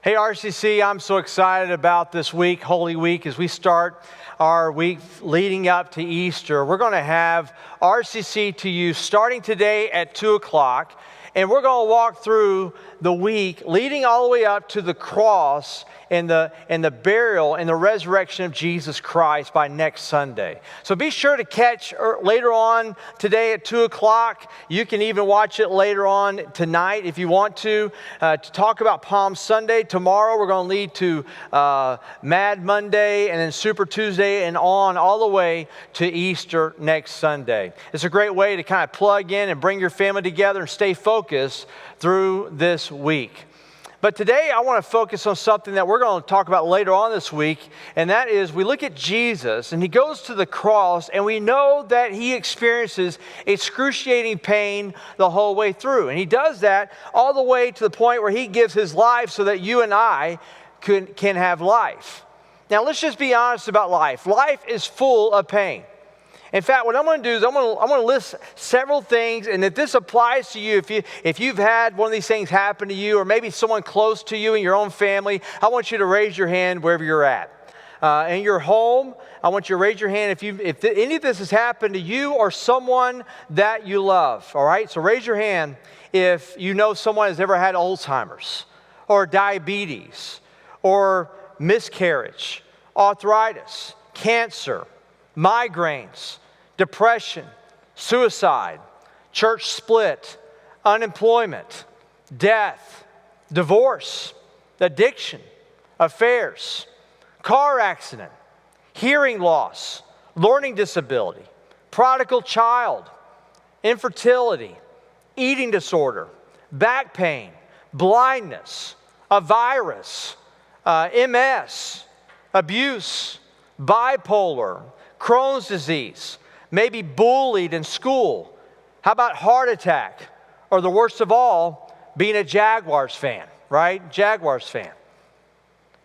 Hey RCC, I'm so excited about this week, Holy Week, as we start our week leading up to Easter. We're going to have RCC to you starting today at 2 o'clock, and we're going to walk through the week leading all the way up to the cross and the burial and the resurrection of Jesus Christ by next Sunday. So be sure to catch later on today at 2 o'clock. You can even watch it later on tonight if you want to talk about Palm Sunday. Tomorrow we're going to lead to Mad Monday and then Super Tuesday and on all the way to Easter next Sunday. It's a great way to kind of plug in and bring your family together and stay focused through this week. But today I want to focus on something that we're going to talk about later on this week, and that is we look at Jesus, and he goes to the cross, and we know that he experiences excruciating pain the whole way through. And he does that all the way to the point where he gives his life so that you and I can have life. Now let's just be honest about life. Life is full of pain. In fact, what I'm going to do is I'm going to list several things, and if this applies to you, if you've had one of these things happen to you, or maybe someone close to you in your own family, I want you to raise your hand wherever you're at. In your home, I want you to raise your hand if any of this has happened to you or someone that you love. All right, so raise your hand if you know someone has ever had Alzheimer's, or diabetes, or miscarriage, arthritis, cancer, migraines, depression, suicide, church split, unemployment, death, divorce, addiction, affairs, car accident, hearing loss, learning disability, prodigal child, infertility, eating disorder, back pain, blindness, a virus, MS, abuse, bipolar, Crohn's disease, maybe bullied in school. How about heart attack? Or the worst of all, being a Jaguars fan, right? Jaguars fan.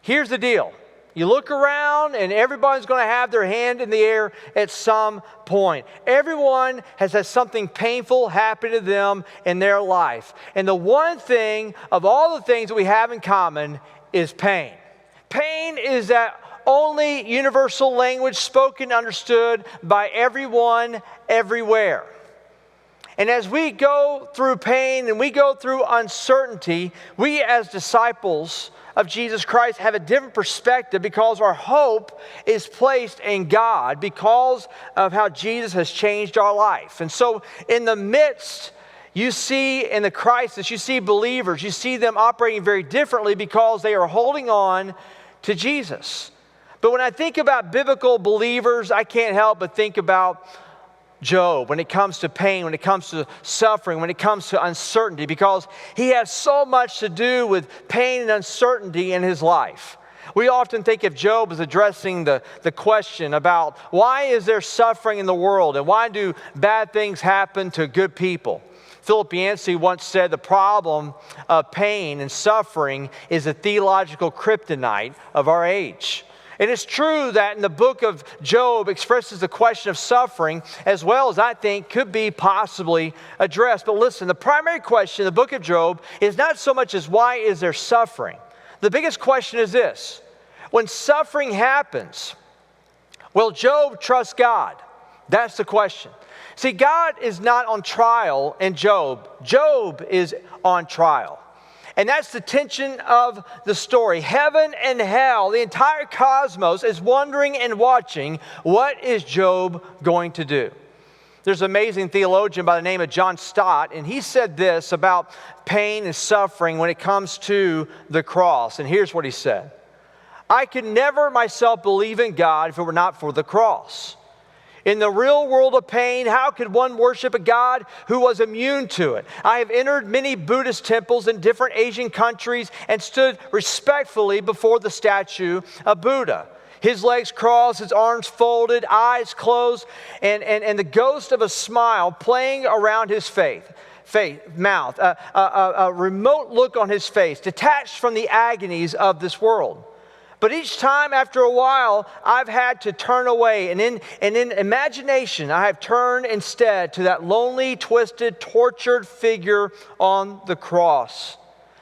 Here's the deal. You look around and everybody's going to have their hand in the air at some point. Everyone has had something painful happen to them in their life. And the one thing of all the things that we have in common is pain. Pain is that only universal language spoken, understood by everyone, everywhere. And as we go through pain and we go through uncertainty, we as disciples of Jesus Christ have a different perspective because our hope is placed in God because of how Jesus has changed our life. And so in the midst, you see in the crisis, you see believers, you see them operating very differently because they are holding on to Jesus. But when I think about biblical believers, I can't help but think about Job when it comes to pain, when it comes to suffering, when it comes to uncertainty, because he has so much to do with pain and uncertainty in his life. We often think of Job as addressing the question about why is there suffering in the world and why do bad things happen to good people? Philip Yancey once said the problem of pain and suffering is a theological kryptonite of our age. It is true that in the book of Job expresses the question of suffering as well as I think could be possibly addressed. But listen, the primary question in the book of Job is not so much as why is there suffering. The biggest question is this: when suffering happens, will Job trust God? That's the question. See, God is not on trial in Job. Job is on trial. And that's the tension of the story. Heaven and hell, the entire cosmos is wondering and watching, what is Job going to do? There's an amazing theologian by the name of John Stott, and he said this about pain and suffering when it comes to the cross. And here's what he said: I could never myself believe in God if it were not for the cross. In the real world of pain, how could one worship a God who was immune to it? I have entered many Buddhist temples in different Asian countries and stood respectfully before the statue of Buddha. His legs crossed, his arms folded, eyes closed, and the ghost of a smile playing around his mouth, a remote look on his face, detached from the agonies of this world. But each time after a while, I've had to turn away. And in imagination, I have turned instead to that lonely, twisted, tortured figure on the cross.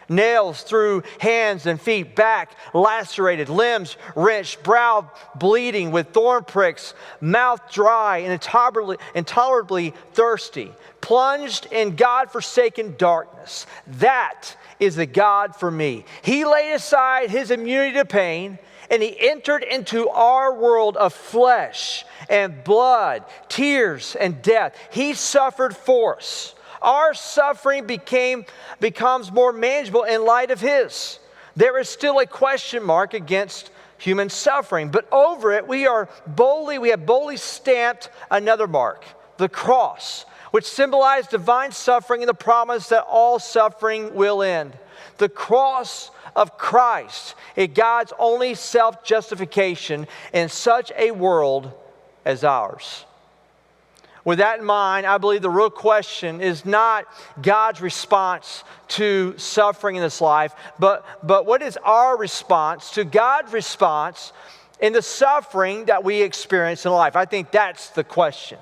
Nails through hands and feet, back lacerated, limbs wrenched, brow bleeding with thorn pricks, mouth dry and intolerably thirsty, plunged in God-forsaken darkness. That is the God for me. He laid aside his immunity to pain, and he entered into our world of flesh and blood, tears and death. He suffered for us. Our suffering becomes more manageable in light of his. There is still a question mark against human suffering, but over it we have boldly stamped another mark, the cross, which symbolized divine suffering and the promise that all suffering will end. The cross of Christ is God's only self-justification in such a world as ours. With that in mind, I believe the real question is not God's response to suffering in this life, but what is our response to God's response in the suffering that we experience in life? I think that's the question.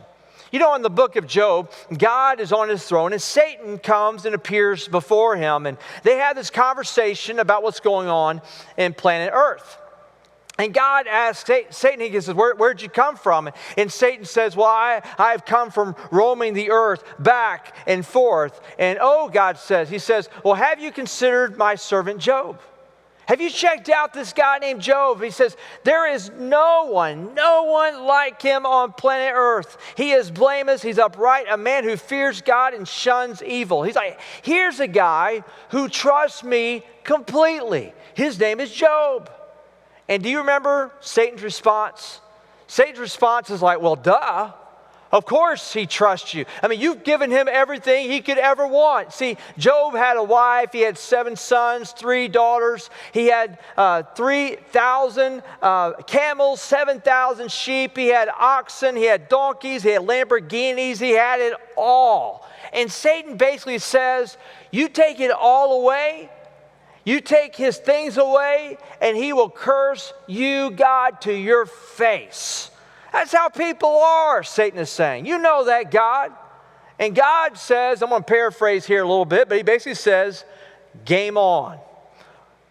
You know, in the book of Job, God is on his throne and Satan comes and appears before him, and they have this conversation about what's going on in planet Earth. And God asks Satan, he says, where'd you come from? And Satan says, well, I have come from roaming the earth back and forth. And God says, he says, well, have you considered my servant Job? Have you checked out this guy named Job? He says, there is no one like him on planet earth. He is blameless, he's upright, a man who fears God and shuns evil. He's like, here's a guy who trusts me completely. His name is Job. And do you remember Satan's response? Satan's response is like, well, duh. Of course he trusts you. I mean, you've given him everything he could ever want. See, Job had a wife. He had 7 sons, 3 daughters. He had 3,000 camels, 7,000 sheep. He had oxen. He had donkeys. He had Lamborghinis. He had it all. And Satan basically says, you take it all away. You take his things away, and he will curse you, God, to your face. That's how people are, Satan is saying. You know that, God. And God says, I'm going to paraphrase here a little bit, but he basically says, game on.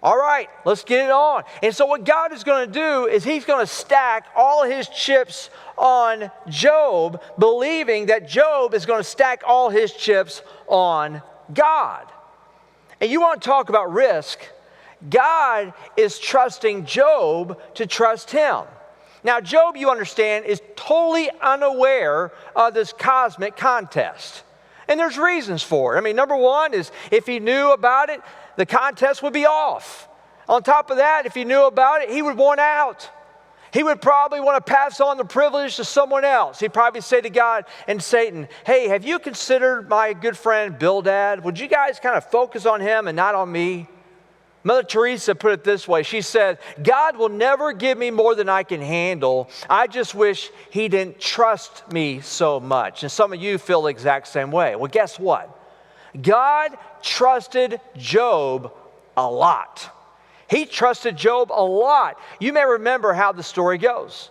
All right, let's get it on. And so what God is going to do is he's going to stack all his chips on Job, believing that Job is going to stack all his chips on God. And you want to talk about risk, God is trusting Job to trust him. Now, Job, you understand, is totally unaware of this cosmic contest. And there's reasons for it. I mean, number one is if he knew about it, the contest would be off. On top of that, if he knew about it, he would want out. He would probably want to pass on the privilege to someone else. He'd probably say to God and Satan, hey, have you considered my good friend Bildad? Would you guys kind of focus on him and not on me? Mother Teresa put it this way. She said, God will never give me more than I can handle. I just wish he didn't trust me so much. And some of you feel the exact same way. Well, guess what? God trusted Job a lot. He trusted Job a lot. You may remember how the story goes.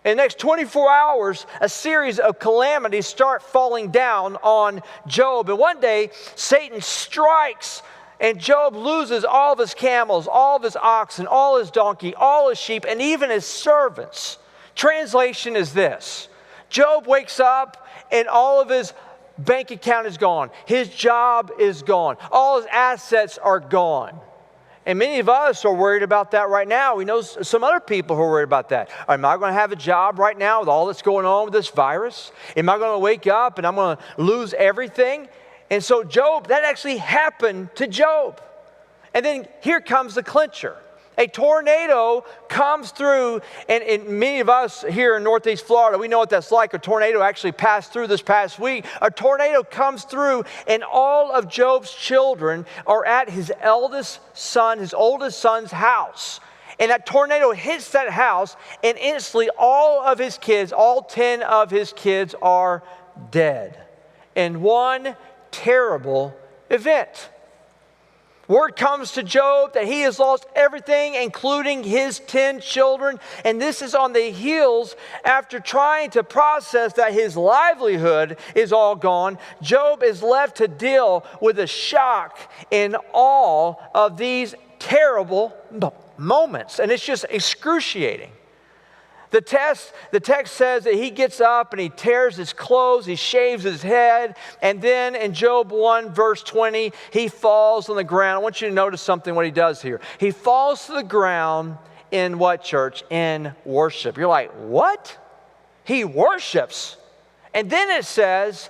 In the next 24 hours, a series of calamities start falling down on Job. And one day, Satan strikes, and Job loses all of his camels, all of his oxen, all his donkey, all his sheep, and even his servants. Translation is this. Job wakes up, and all of his bank account is gone. His job is gone. All his assets are gone. And many of us are worried about that right now. We know some other people who are worried about that. Am I going to have a job right now with all that's going on with this virus? Am I going to wake up and I'm going to lose everything? And so Job, that actually happened to Job. And then here comes the clincher. A tornado comes through, and many of us here in Northeast Florida, we know what that's like. A tornado actually passed through this past week. A tornado comes through, and all of Job's children are at his oldest son's house. And that tornado hits that house, and instantly all of his kids, all 10 of his kids are dead in one terrible event. Word comes to Job that he has lost everything, including his 10 children. And this is on the heels after trying to process that his livelihood is all gone. Job is left to deal with the shock in all of these terrible moments. And it's just excruciating. The text says that he gets up and he tears his clothes, he shaves his head, and then in Job 1 verse 20, he falls on the ground. I want you to notice something what he does here. He falls to the ground in what, church? In worship. You're like, what? He worships. And then it says,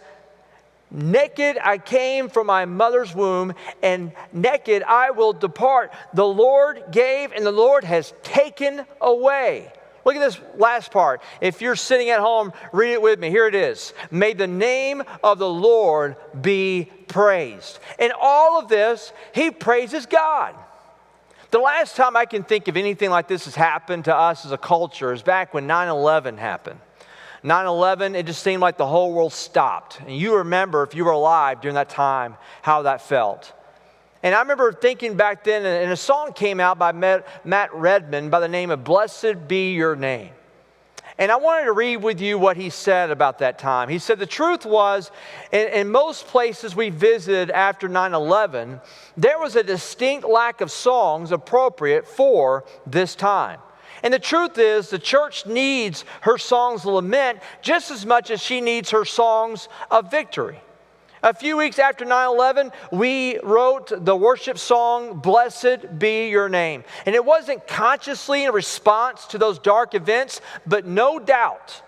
naked I came from my mother's womb, and naked I will depart. The Lord gave, and the Lord has taken away. Look at this last part. If you're sitting at home, read it with me. Here it is. May the name of the Lord be praised. In all of this, he praises God. The last time I can think of anything like this has happened to us as a culture is back when 9/11 happened. 9/11, it just seemed like the whole world stopped. And you remember, if you were alive during that time, how that felt. And I remember thinking back then, and a song came out by Matt Redman by the name of Blessed Be Your Name. And I wanted to read with you what he said about that time. He said, the truth was, in most places we visited after 9/11, there was a distinct lack of songs appropriate for this time. And the truth is, the church needs her songs of lament just as much as she needs her songs of victory. A few weeks after 9/11, we wrote the worship song, Blessed Be Your Name. And it wasn't consciously in response to those dark events, but no doubt,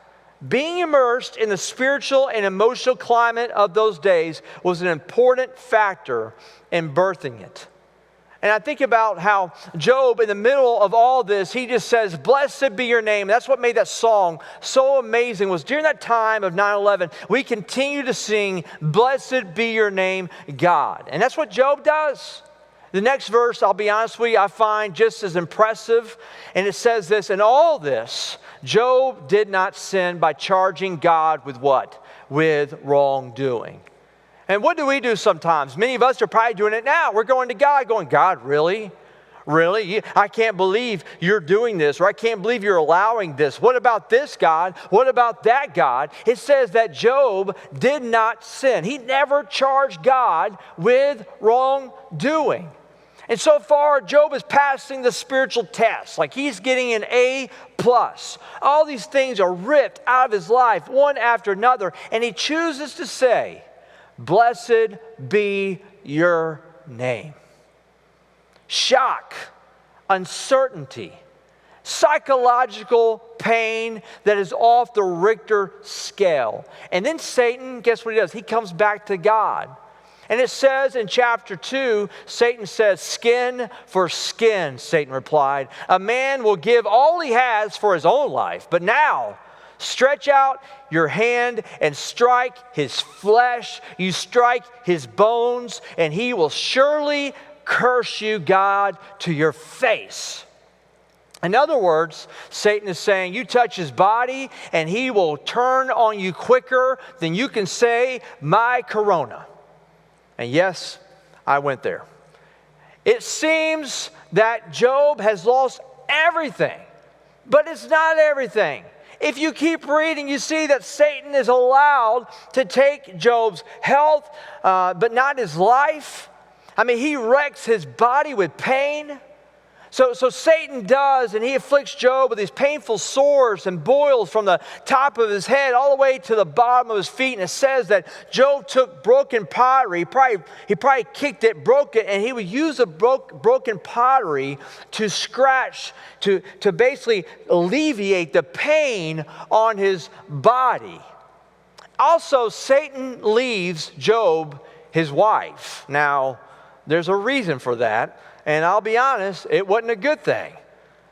being immersed in the spiritual and emotional climate of those days was an important factor in birthing it. And I think about how Job, in the middle of all this, he just says, blessed be your name. That's what made that song so amazing, was during that time of 9/11, we continue to sing, blessed be your name, God. And that's what Job does. The next verse, I'll be honest with you, I find just as impressive. And it says this, in all this, Job did not sin by charging God with what? With wrongdoing. And what do we do sometimes? Many of us are probably doing it now. We're going to God, going, God, really? Really? I can't believe you're doing this, or I can't believe you're allowing this. What about this, God? What about that, God? It says that Job did not sin. He never charged God with wrongdoing. And so far, Job is passing the spiritual test. Like he's getting an A+. All these things are ripped out of his life, one after another. And he chooses to say, blessed be your name. Shock, uncertainty, psychological pain that is off the Richter scale. And then Satan, guess what he does? He comes back to God. And it says in chapter 2, Satan says, skin for skin, Satan replied. A man will give all he has for his own life, but now stretch out your hand and strike his flesh. You strike his bones, and he will surely curse you, God, to your face. In other words, Satan is saying, you touch his body, and he will turn on you quicker than you can say, my corona. And yes, I went there. It seems that Job has lost everything, but it's not everything. If you keep reading, you see that Satan is allowed to take Job's health, but not his life. I mean, he wrecks his body with pain. So Satan does, and he afflicts Job with these painful sores and boils from the top of his head all the way to the bottom of his feet. And it says that Job took broken pottery. He probably kicked it, broke it, and he would use the broken pottery to scratch, to basically alleviate the pain on his body. Also, Satan leaves Job his wife. Now, there's a reason for that. And I'll be honest, it wasn't a good thing.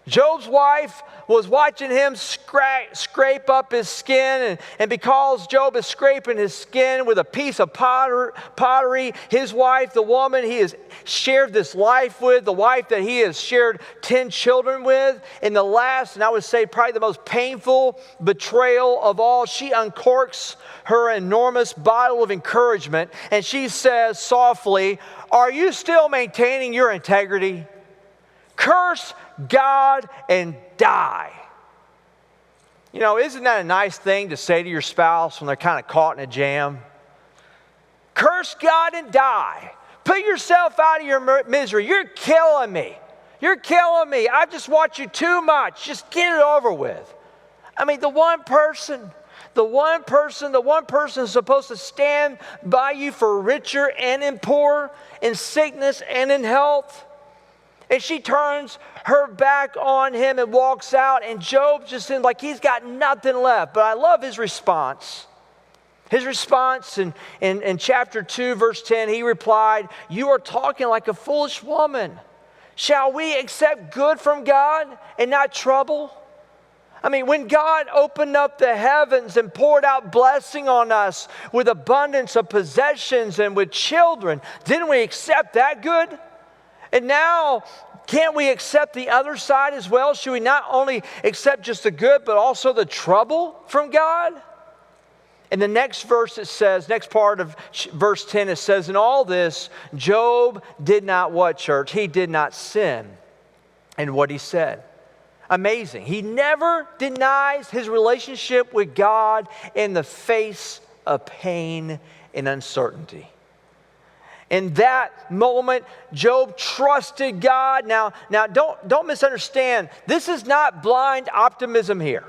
Job's wife was watching him scrape up his skin, and because Job is scraping his skin with a piece of pottery, his wife, the woman he has shared this life with, the wife that he has shared 10 children with, in the last, and I would say probably the most painful betrayal of all, she uncorks her enormous bottle of encouragement, and she says softly, "Are you still maintaining your integrity? Curse God and die." You know, isn't that a nice thing to say to your spouse when they're kind of caught in a jam? Curse God and die. Put yourself out of your misery. You're killing me. You're killing me. I've just watched you too much. Just get it over with. I mean, the one person is supposed to stand by you for richer and in poor, in sickness and in health. And she turns her back on him and walks out, and Job just seems like he's got nothing left. But I love his response. His response in chapter 2, verse 10, he replied, "You are talking like a foolish woman. Shall we accept good from God and not trouble?" I mean, when God opened up the heavens and poured out blessing on us with abundance of possessions and with children, didn't we accept that good? And now, can't we accept the other side as well? Should we not only accept just the good, but also the trouble from God? In the next verse it says, next part of verse 10, it says, "In all this, Job did not" what, church? He did not sin in what he said. Amazing. He never denies his relationship with God in the face of pain and uncertainty. In that moment, Job trusted God. Now don't misunderstand. This is not blind optimism here.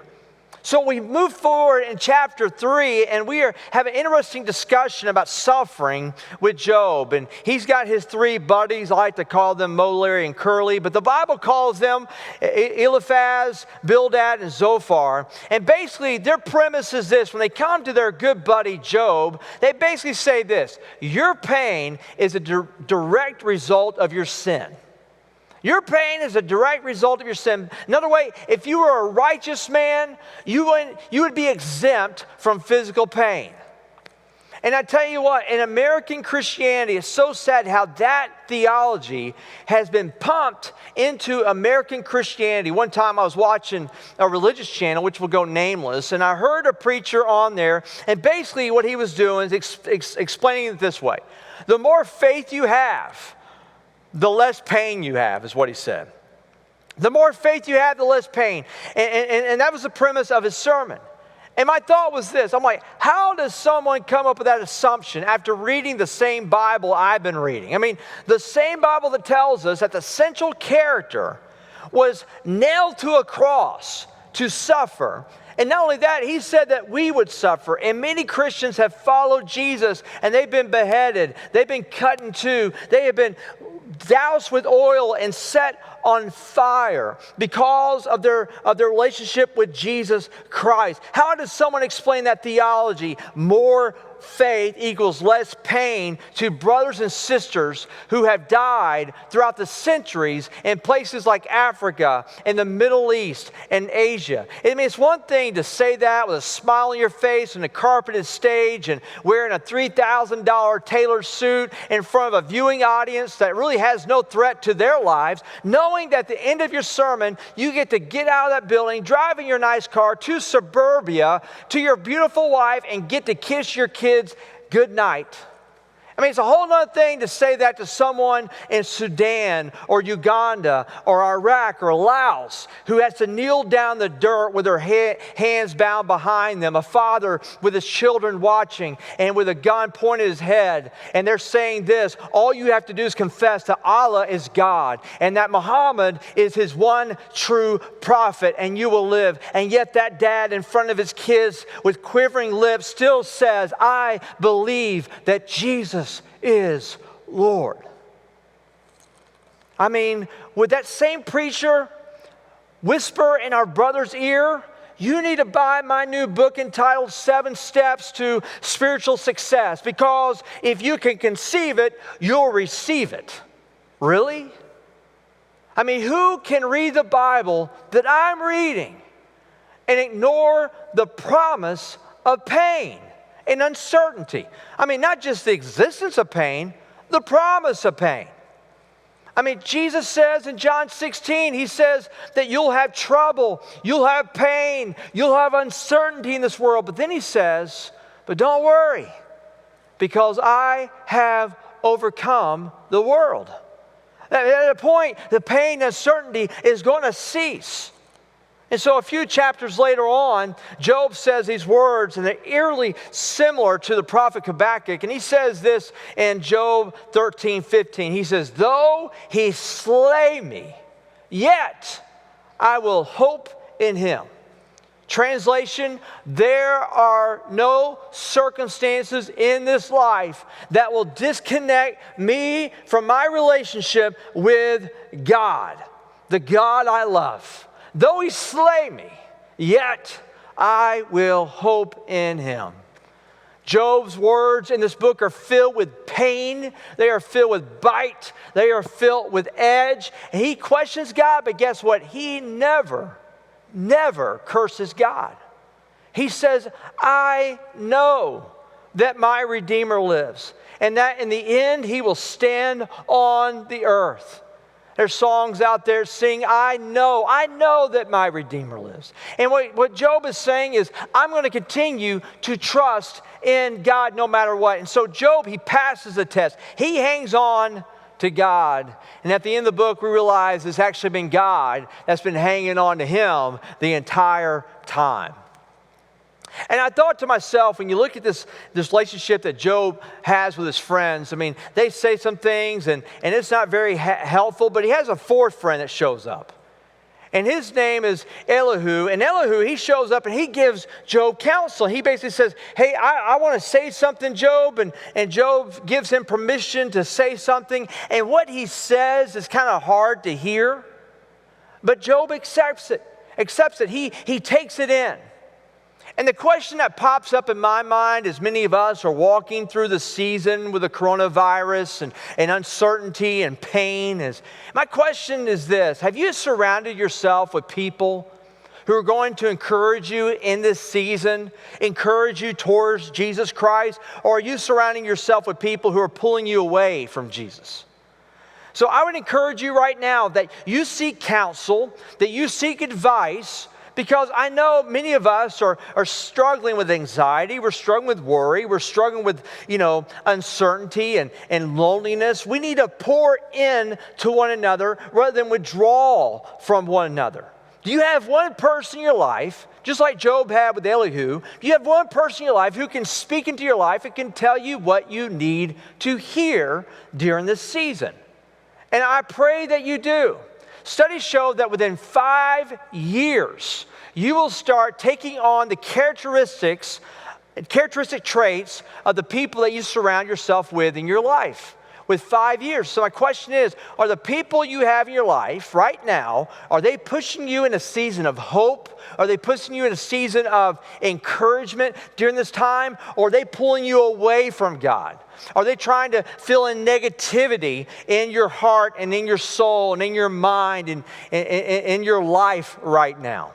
So we move forward in chapter 3, and we have an interesting discussion about suffering with Job. And he's got his 3 buddies. I like to call them Mo, Larry, and Curly. But the Bible calls them Eliphaz, Bildad, and Zophar. And basically, their premise is this. When they come to their good buddy Job, they basically say this: your pain is a direct result of your sin. Your pain is a direct result of your sin. Another way, if you were a righteous man, you would be exempt from physical pain. And I tell you what, in American Christianity, it's so sad how that theology has been pumped into American Christianity. One time I was watching a religious channel, which will go nameless, and I heard a preacher on there, and basically what he was doing is explaining it this way: the more faith you have, the less pain you have, is what he said. The more faith you have, the less pain. And that was the premise of his sermon. And my thought was this: I'm like, how does someone come up with that assumption after reading the same Bible I've been reading? I mean, the same Bible that tells us that the central character was nailed to a cross to suffer. And not only that, he said that we would suffer. And many Christians have followed Jesus, and they've been beheaded. They've been cut in two. They have been doused with oil and set on fire because of their relationship with Jesus Christ. How does someone explain that theology? More faith equals less pain to brothers and sisters who have died throughout the centuries in places like Africa and the Middle East and Asia. I mean, it's one thing to say that with a smile on your face on a carpeted stage and wearing a $3,000 tailored suit in front of a viewing audience that really has no threat to their lives, knowing that at the end of your sermon, you get to get out of that building, drive in your nice car to suburbia, to your beautiful wife, and get to kiss your kids good night. I mean, it's a whole other thing to say that to someone in Sudan or Uganda or Iraq or Laos who has to kneel down the dirt with their hands bound behind them, a father with his children watching and with a gun pointed at his head. And they're saying this: all you have to do is confess that Allah is God and that Muhammad is his one true prophet, and you will live. And yet that dad in front of his kids with quivering lips still says, "I believe that Jesus is Lord." I mean, would that same preacher whisper in our brother's ear, "You need to buy my new book entitled 7 Steps to Spiritual Success, because if you can conceive it, you'll receive it"? Really? I mean, who can read the Bible that I'm reading and ignore the promise of pain and uncertainty? I mean, not just the existence of pain, the promise of pain. I mean, Jesus says in John 16, he says that you'll have trouble, you'll have pain, you'll have uncertainty in this world. But then he says, but don't worry, because I have overcome the world. At a point, the pain and uncertainty is going to cease. And so a few chapters later on, Job says these words, and they're eerily similar to the prophet Habakkuk. And he says this in Job 13:15. He says, though he slay me, yet I will hope in him. Translation, there are no circumstances in this life that will disconnect me from my relationship with God, the God I love. Though he slay me, yet I will hope in him. Job's words in this book are filled with pain. They are filled with bite. They are filled with edge. And he questions God, but guess what? He never curses God. He says, I know that my Redeemer lives, and that in the end he will stand on the earth. There's songs out there sing, I know that my Redeemer lives. And what Job is saying is, I'm going to continue to trust in God no matter what. And so Job, he passes the test. He hangs on to God. And at the end of the book, we realize it's actually been God that's been hanging on to him the entire time. And I thought to myself, when you look at this relationship that Job has with his friends, I mean, they say some things and it's not very helpful, but he has a fourth friend that shows up. And his name is Elihu. And Elihu, he shows up and he gives Job counsel. He basically says, hey, I want to say something, Job. And Job gives him permission to say something. And what he says is kind of hard to hear. But Job accepts it. He takes it in. And the question that pops up in my mind as many of us are walking through the season with the coronavirus and uncertainty and pain is, my question is this: have you surrounded yourself with people who are going to encourage you in this season, encourage you towards Jesus Christ, or are you surrounding yourself with people who are pulling you away from Jesus? So I would encourage you right now that you seek counsel, that you seek advice, because I know many of us are struggling with anxiety, we're struggling with worry, we're struggling with, uncertainty and loneliness. We need to pour in to one another rather than withdraw from one another. Do you have one person in your life, just like Job had with Elihu, do you have one person in your life who can speak into your life and can tell you what you need to hear during this season? And I pray that you do. Studies show that within 5 years, you will start taking on the characteristic traits of the people that you surround yourself with in your life. With 5 years. So my question is, are the people you have in your life right now, are they pushing you in a season of hope? Are they pushing you in a season of encouragement during this time? Or are they pulling you away from God? Are they trying to fill in negativity in your heart and in your soul and in your mind and in your life right now?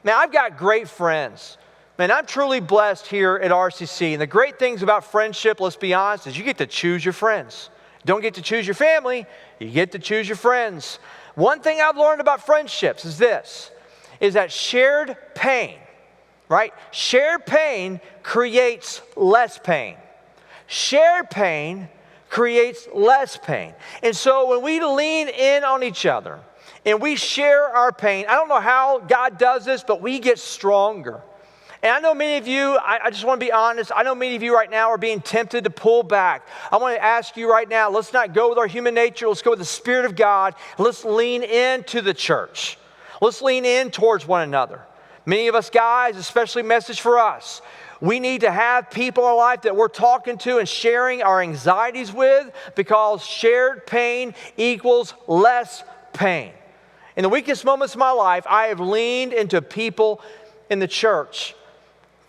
Now, I've got great friends. Man, I'm truly blessed here at RCC. And the great things about friendship, let's be honest, is you get to choose your friends. Don't get to choose your family, you get to choose your friends. One thing I've learned about friendships is this, is that shared pain, right? Shared pain creates less pain. Shared pain creates less pain. And so when we lean in on each other and we share our pain, I don't know how God does this, but we get stronger. And I know many of you, I just want to be honest, I know many of you right now are being tempted to pull back. I want to ask you right now, let's not go with our human nature, let's go with the Spirit of God. Let's lean into the church. Let's lean in towards one another. Many of us guys, especially message for us, we need to have people in our life that we're talking to and sharing our anxieties with, because shared pain equals less pain. In the weakest moments of my life, I have leaned into people in the church.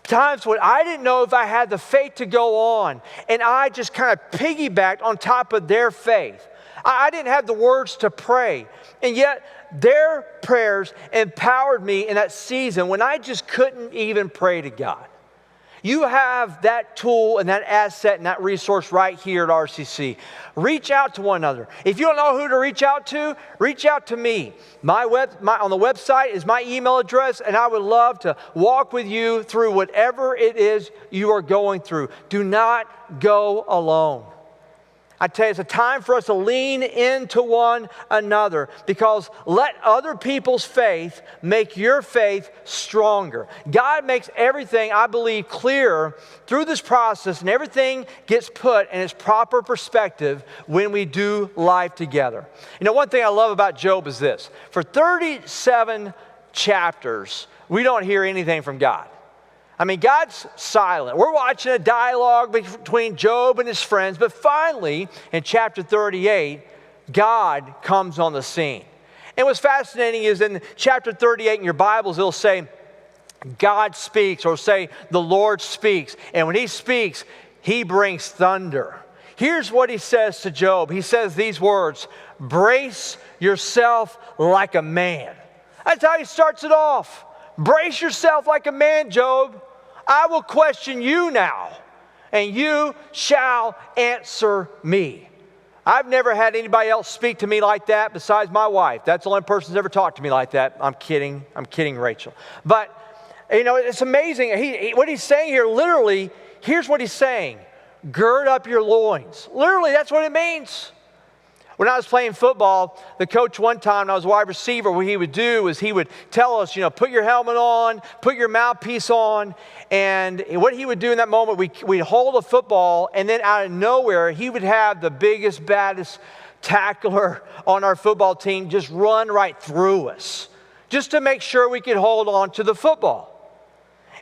Times when I didn't know if I had the faith to go on, and I just kind of piggybacked on top of their faith. I didn't have the words to pray. And yet their prayers empowered me in that season when I just couldn't even pray to God. You have that tool and that asset and that resource right here at RCC. Reach out to one another. If you don't know who to reach out to me. On the website is my email address, and I would love to walk with you through whatever it is you are going through. Do not go alone. I tell you, it's a time for us to lean into one another, because let other people's faith make your faith stronger. God makes everything, I believe, clearer through this process, and everything gets put in its proper perspective when we do life together. You know, one thing I love about Job is this. For 37 chapters, we don't hear anything from God. I mean, God's silent. We're watching a dialogue between Job and his friends, but finally, in chapter 38, God comes on the scene. And what's fascinating is in chapter 38 in your Bibles, it'll say, God speaks, or say, the Lord speaks. And when he speaks, he brings thunder. Here's what he says to Job. He says these words, brace yourself like a man. That's how he starts it off. Brace yourself like a man, Job. I will question you now, and you shall answer me. I've never had anybody else speak to me like that besides my wife. That's the only person who's ever talked to me like that. I'm kidding, Rachel. But, you know, it's amazing. What he's saying here, literally, here's what he's saying. Gird up your loins. Literally, that's what it means. When I was playing football, the coach one time, I was a wide receiver, what he would do is he would tell us, put your helmet on, put your mouthpiece on. And what he would do in that moment, we'd hold a football, and then out of nowhere, he would have the biggest, baddest tackler on our football team just run right through us, just to make sure we could hold on to the football.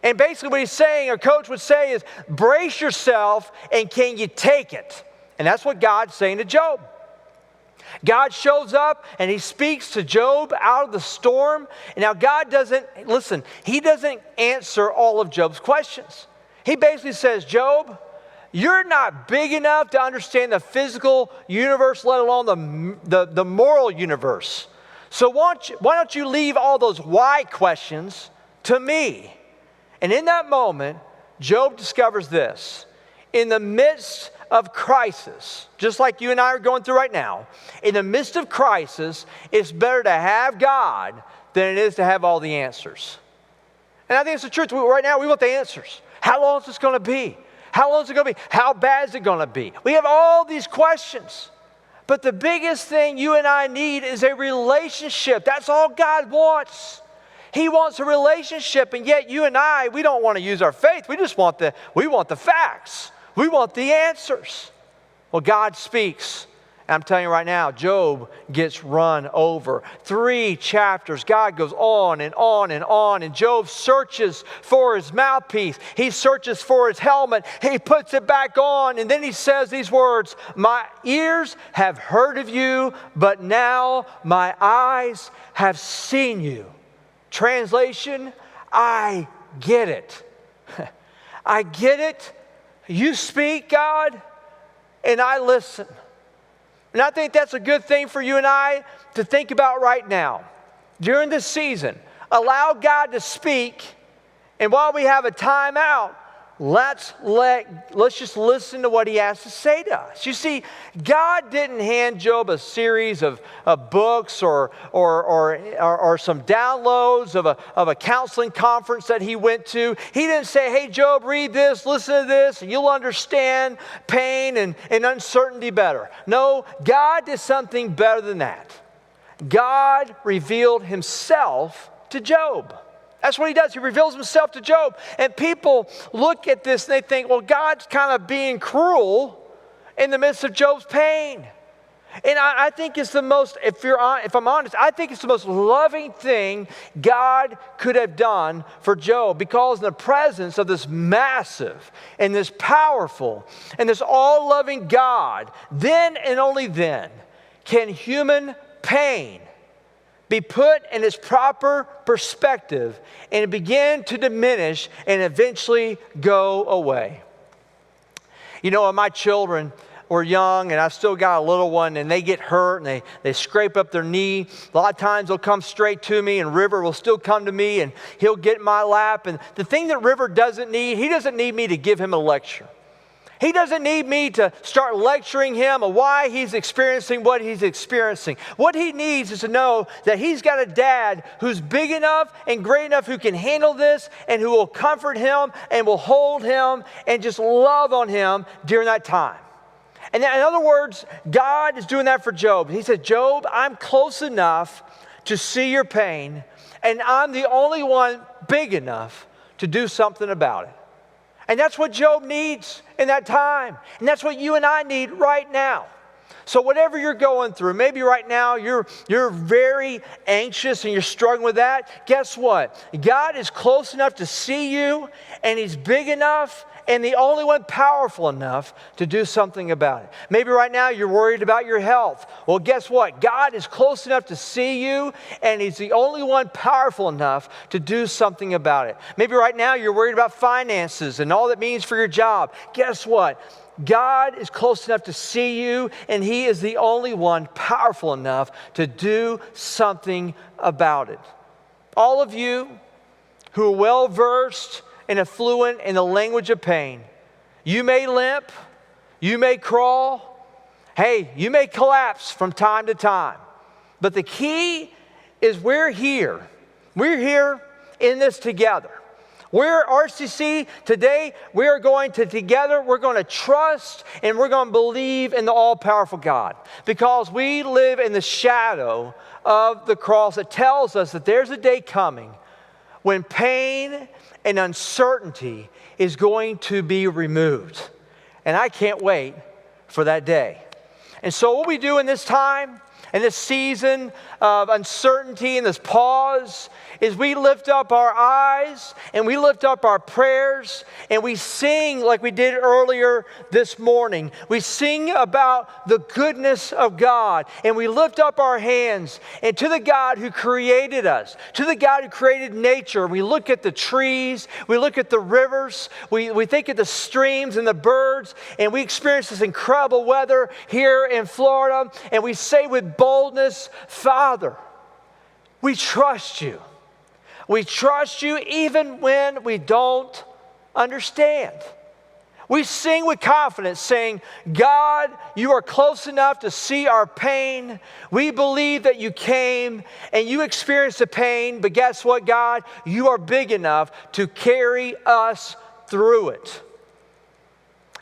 And basically what he's saying, a coach would say is, brace yourself, and can you take it? And that's what God's saying to Job. God shows up and he speaks to Job out of the storm. And now God he doesn't answer all of Job's questions. He basically says, Job, you're not big enough to understand the physical universe, let alone the moral universe. So why don't you leave all those why questions to me? And in that moment, Job discovers this. In the midst of crisis, just like you and I are going through right now, in the midst of crisis, it's better to have God than it is to have all the answers. And I think it's the truth. Right now, we want the answers. How long is this going to be? How long is it going to be? How bad is it going to be? We have all these questions. But the biggest thing you and I need is a relationship. That's all God wants. He wants a relationship, and yet you and I, we don't want to use our faith. We want the facts. We want the answers. Well, God speaks. And I'm telling you right now, Job gets run over. 3 chapters, God goes on and on and on. And Job searches for his mouthpiece. He searches for his helmet. He puts it back on. And then he says these words, my ears have heard of you, but now my eyes have seen you. Translation, I get it. I get it. You speak, God, and I listen. And I think that's a good thing for you and I to think about right now. During this season, allow God to speak, and while we have a time out, let's just listen to what he has to say to us. You see, God didn't hand Job a series of books or some downloads of a counseling conference that he went to. He didn't say, hey, Job, read this, listen to this, and you'll understand pain and uncertainty better. No, God did something better than that. God revealed himself to Job. That's what he does. He reveals himself to Job. And people look at this and they think, well, God's kind of being cruel in the midst of Job's pain. And I think it's the most, if I'm honest, I think it's the most loving thing God could have done for Job, because in the presence of this massive and this powerful and this all-loving God, then and only then can human pain be put in its proper perspective and begin to diminish and eventually go away. You know, my children, were young and I still got a little one and they get hurt and they scrape up their knee, a lot of times they'll come straight to me, and River will still come to me and he'll get in my lap. And the thing that River doesn't need, he doesn't need me to give him a lecture. He doesn't need me to start lecturing him on why he's experiencing what he's experiencing. What he needs is to know that he's got a dad who's big enough and great enough who can handle this and who will comfort him and will hold him and just love on him during that time. And in other words, God is doing that for Job. He said, Job, I'm close enough to see your pain, and I'm the only one big enough to do something about it. And that's what Job needs in that time. And that's what you and I need right now. So whatever you're going through, maybe right now you're very anxious and you're struggling with that. Guess what? God is close enough to see you, and He's big enough and the only one powerful enough to do something about it. Maybe right now you're worried about your health. Well, guess what? God is close enough to see you, and He's the only one powerful enough to do something about it. Maybe right now you're worried about finances and all that means for your job. Guess what? God is close enough to see you, and He is the only one powerful enough to do something about it. All of you who are well-versed and affluent in the language of pain, you may limp, you may crawl, hey, you may collapse from time to time. But the key is we're here. We're here in this together. We're RCC today. We're going to trust and we're going to believe in the all-powerful God, because we live in the shadow of the cross that tells us that there's a day coming when pain and uncertainty is going to be removed. And I can't wait for that day. And so what we do in this time, in this season of uncertainty and this pause, is we lift up our eyes and we lift up our prayers and we sing like we did earlier this morning. We sing about the goodness of God, and we lift up our hands and to the God who created us, to the God who created nature. We look at the trees, we look at the rivers, we think of the streams and the birds, and we experience this incredible weather here in Florida, and we say with boldness, Father, we trust you. We trust you even when we don't understand. We sing with confidence saying, God, you are close enough to see our pain. We believe that you came and you experienced the pain, but guess what, God? You are big enough to carry us through it.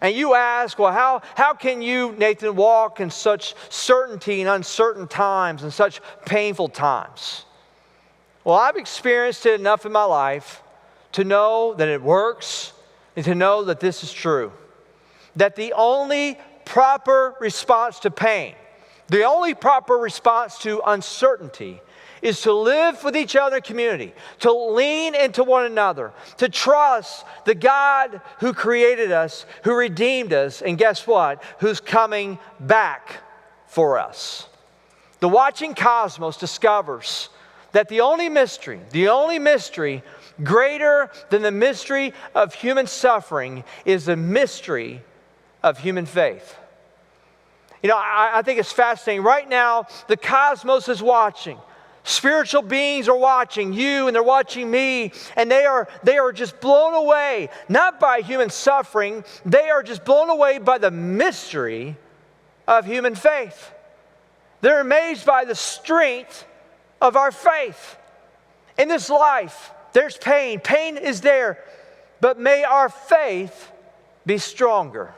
And you ask, well, how can you, Nathan, walk in such certainty in uncertain times and such painful times? Well, I've experienced it enough in my life to know that it works and to know that this is true. That the only proper response to pain, the only proper response to uncertainty is to live with each other in community, to lean into one another, to trust the God who created us, who redeemed us, and guess what? Who's coming back for us. The watching cosmos discovers that the only mystery greater than the mystery of human suffering is the mystery of human faith. You know, I think it's fascinating. Right now, the cosmos is watching. Spiritual beings are watching you, and they're watching me, and they are just blown away, not by human suffering, they are just blown away by the mystery of human faith. They're amazed by the strength of our faith. In this life, there's pain. Pain is there, but may our faith be stronger.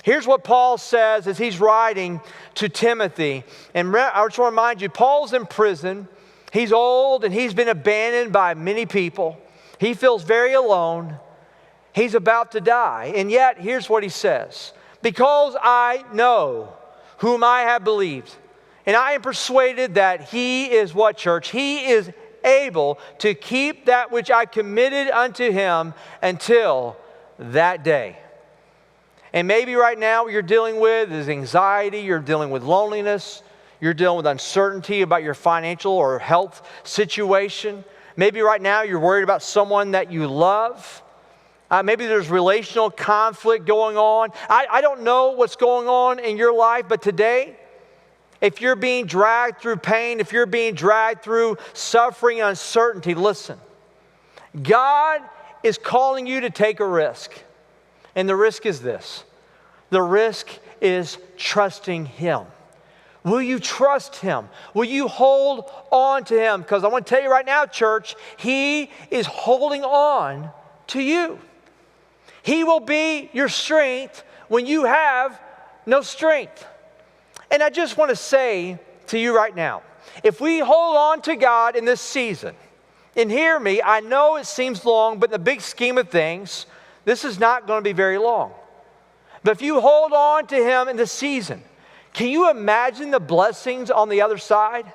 Here's what Paul says as he's writing to Timothy. And I just want to remind you, Paul's in prison. He's old and he's been abandoned by many people. He feels very alone. He's about to die. And yet, here's what he says. Because I know whom I have believed, and I am persuaded that He is what, church? He is able to keep that which I committed unto Him until that day. And maybe right now what you're dealing with is anxiety, you're dealing with loneliness, you're dealing with uncertainty about your financial or health situation. Maybe right now you're worried about someone that you love. Maybe there's relational conflict going on. I don't know what's going on in your life, but today, if you're being dragged through pain, if you're being dragged through suffering and uncertainty, listen. God is calling you to take a risk. And the risk is this. The risk is trusting Him. Will you trust Him? Will you hold on to Him? Because I want to tell you right now, church, He is holding on to you. He will be your strength when you have no strength. And I just want to say to you right now, if we hold on to God in this season, and hear me, I know it seems long, but in the big scheme of things, this is not going to be very long. But if you hold on to Him in this season, can you imagine the blessings on the other side?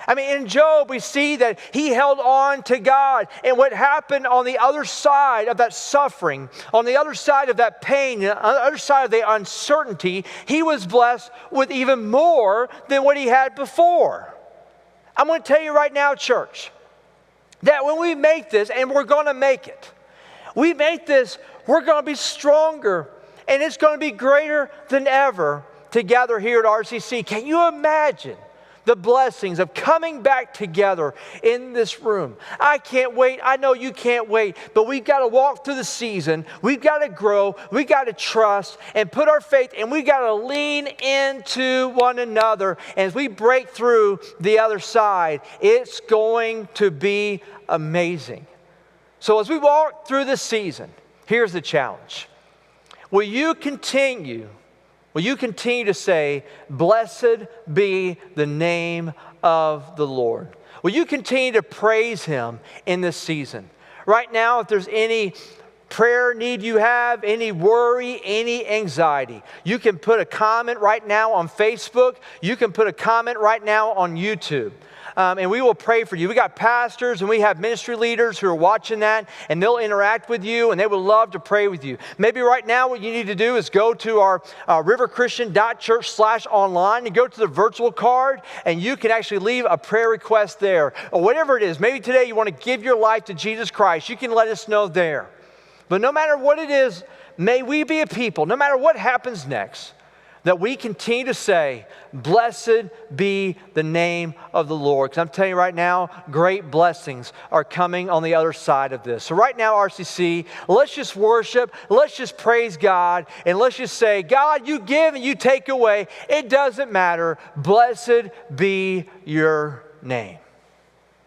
I mean, in Job, we see that he held on to God. And what happened on the other side of that suffering, on the other side of that pain, on the other side of the uncertainty, he was blessed with even more than what he had before. I'm going to tell you right now, church, that when we make this, and we're going to make it, we make this, we're going to be stronger, and it's going to be greater than ever together here at RCC. Can you imagine the blessings of coming back together in this room? I can't wait. I know you can't wait. But we've got to walk through the season. We've got to grow. We've got to trust and put our faith, and we've got to lean into one another. And as we break through the other side, it's going to be amazing. So as we walk through this season, here's the challenge. Will you continue to say, "Blessed be the name of the Lord"? Will you continue to praise Him in this season? Right now, if there's any prayer need you have, any worry, any anxiety, you can put a comment right now on Facebook. You can put a comment right now on YouTube. And we will pray for you. We got pastors and we have ministry leaders who are watching that, and they'll interact with you, and they would love to pray with you. Maybe right now what you need to do is go to our riverchristian.church/online and go to the virtual card, and you can actually leave a prayer request there. Or whatever it is, maybe today you want to give your life to Jesus Christ. You can let us know there. But no matter what it is, may we be a people, no matter what happens next, that we continue to say, "Blessed be the name of the Lord." Because I'm telling you right now, great blessings are coming on the other side of this. So right now, RCC, let's just worship, let's just praise God, and let's just say, "God, you give and you take away. It doesn't matter. Blessed be your name."